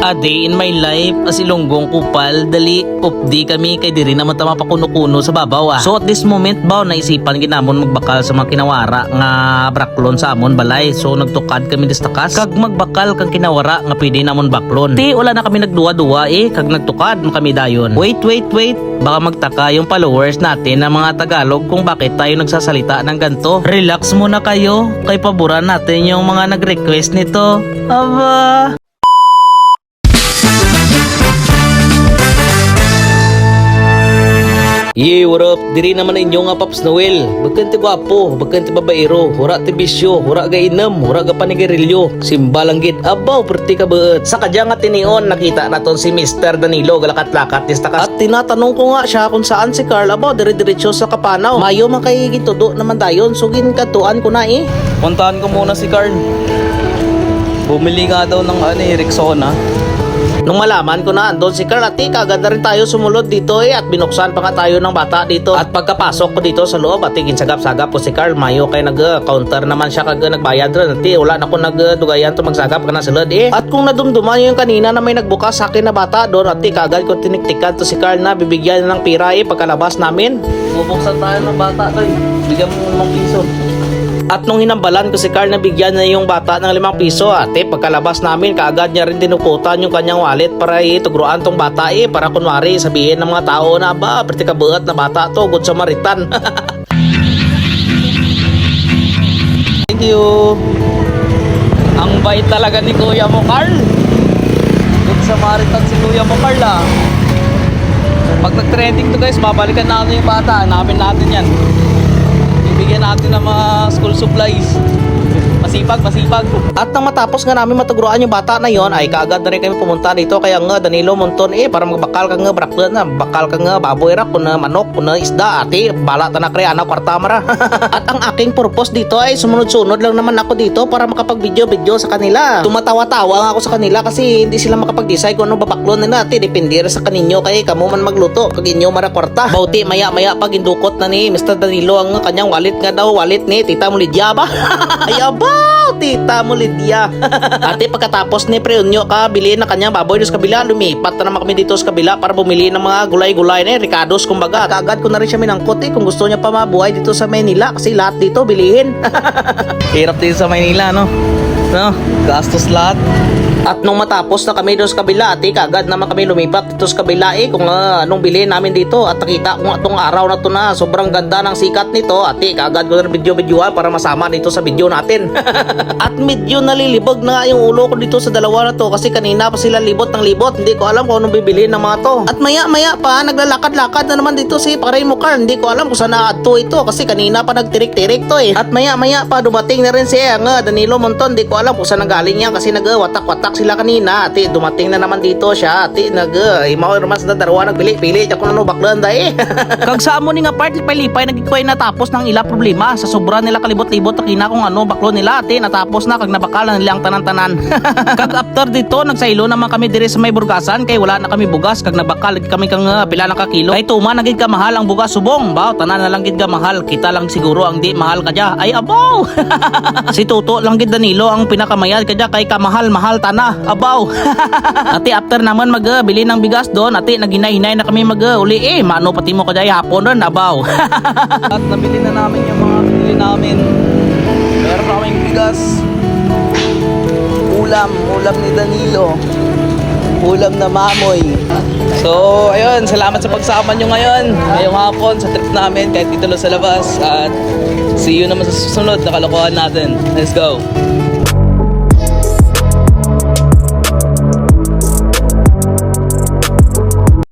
A day in my life, asilonggong kupal, dali, updi kami kay diri naman tama pakuno-kuno sa babaw. So at this moment baw naisipan ginamon magbakal sa mga kinawara nga braklon sa amon balay. So nagtukad kami dis takas kag magbakal kang kinawara nga pwede namon baklon. Ti wala na kami nagduwa-duwa kag nagtukad kami dayon. Wait, baka magtaka yung followers natin na mga Tagalog kung bakit tayo nagsasalita ng ganto. Relax muna kayo, kay paboran natin yung mga nag-request nito. Aba. What up? Diri naman na inyo nga Paps Noel. Bagkan ti gwapo, bagkan ti babaero, hura ti bisyo, hura ga inem, hura ga panigirilyo. Simbalang gid, abaw perti ka beet. Sa kadya nga tinion, nakita naton si Mr. Danilo galakat-lakat tis takas. At tinatanong ko nga siya kung saan si Carl, abaw dire-diretso sa Kapanaw. Mayo man kay gitudo naman dayon, sugin katuan ko na Puntahan ko muna si Carl. Bumili nga daw ng Rexona. Nung malaman ko na andon si Carl, kagad na rin tayo sumulod dito at binuksan pa nga tayo ng bata dito. At pagkapasok ko dito sa loob, ginsagap-sagap po si Carl. Mayo kay nag-counter naman siya kag nagbayad rin. Wala na ko nagdugayan to magsagap ka na sulod At kung nadumduman yung kanina na may nagbukas sa akin na bata doon, kagad ko tiniktikan to si Carl na bibigyan ng pira pagkalabas namin. Bubuksan tayo ng bata to Bigyan mo ng piso. At nung hinambalan ko si Carl na bigyan na yung bata ng 5 piso, pagkalabas namin, kaagad niya rin dinukutan yung kanyang wallet para tugruan tong bata para kunwari sabihin ng mga tao na ba, perti kabuat na bata to, good Samaritan. Thank you. Ang bait talaga ni Kuya mo, Carl. Good Samaritan si Kuya mo, Carl Pag nag-trending to guys, babalikan natin yung bata, hanapin natin yan. Bigyan natin ng mga school supplies. Masipag. At nang matapos nga namin matugruan yung bata na yon, kaagad na rin kami pumunta dito. Kaya nga Danilo Monton para magbakal ka nga braklan na. Bakal ka nga baboy rak, kuna manok, kuna isda, bala ta na kaya anak kwarta mara. At ang aking purpose dito ay sumunod-sunod lang naman ako dito para makapag-video sa kanila. Tumatawa-tawa nga ako sa kanila kasi hindi sila makapag-decide kung anong babaklon nila. Depende sa kaninyo kay kamo man magluto kag inyo mara kwarta. Bauti maya-maya pag indukot na ni Mr. Danilo ang kanyang wallet nga daw, wallet ni Tita mo Lydia ba? Ay abaw, Tita mo Lydia. Ate pagkatapos ni Preunyo bilhin na kanyang baboy sa kabila, lumipat na naman kami dito sa kabila para bumili ng mga gulay-gulay Ricardo's kumbaga. Kaagad ko na rin siya minangkot kung gusto niya pa mabuhay dito sa Maynila kasi lahat dito bilihin. Hirap dito sa Maynila no? Gastos lahat. At nung matapos na kami doon sa kabila, kagad naman kami lumipat dito sa kabila kung anong bilhin namin dito. At nakita ko nga itong araw na to na sobrang ganda ng sikat nito. At kagad ko na video-videoan para masama dito sa video natin. At medyo nalilibog na nga yung ulo ko dito sa dalawa na to kasi kanina pa sila libot ng libot. Hindi ko alam kung anong bibilhin ng mga to. At maya-maya pa, naglalakad-lakad na naman dito si Paray mo Carl. Hindi ko alam kung saan na-add ito kasi kanina pa nagtirik-tirik to At maya-maya pa dumating na rin siya Danilo Monton. Hindi ko alam kung saan nagaling yan kasi nag-watak-watak sila kanina. Dumating na naman dito siya. Imaw naman sa darawa nagpili-pili. Ako na baklan Kag sa amo ni nga part lipay-lipay nagikuay natapos ng ila problema. Sa sobra nila kalibot-libot nakina kung ano baklo nila natapos na kag nabakal na nilang tanan-tanan. Kag after dito nagsailo naman kami dire sa may burgasan kay wala na kami bugas kag nabakal kami kang pila lang ka kilo. Kay tuma nagid ka mahal ang bugas subong. Baw tanan na lang gid ka mahal. Kita lang siguro ang di mahal kadya. Ay abaw. Si Toto lang gid Danilo ang pinakamayad kadya kay kamahal-mahal tana. Abaw. After naman magbili ng bigas doon, naghinay-hinay na kami uli mano pati mo kadya hapon ron abaw. At nabili na namin yung mga binili namin. Meron kaming bigas. Ulam ni Danilo. Ulam na mamoy. So, ayun, salamat sa pagsama nyo ngayong hapon sa trip namin kahit dito lang sa labas. At see you naman sa susunod na kalokohan natin. Let's go!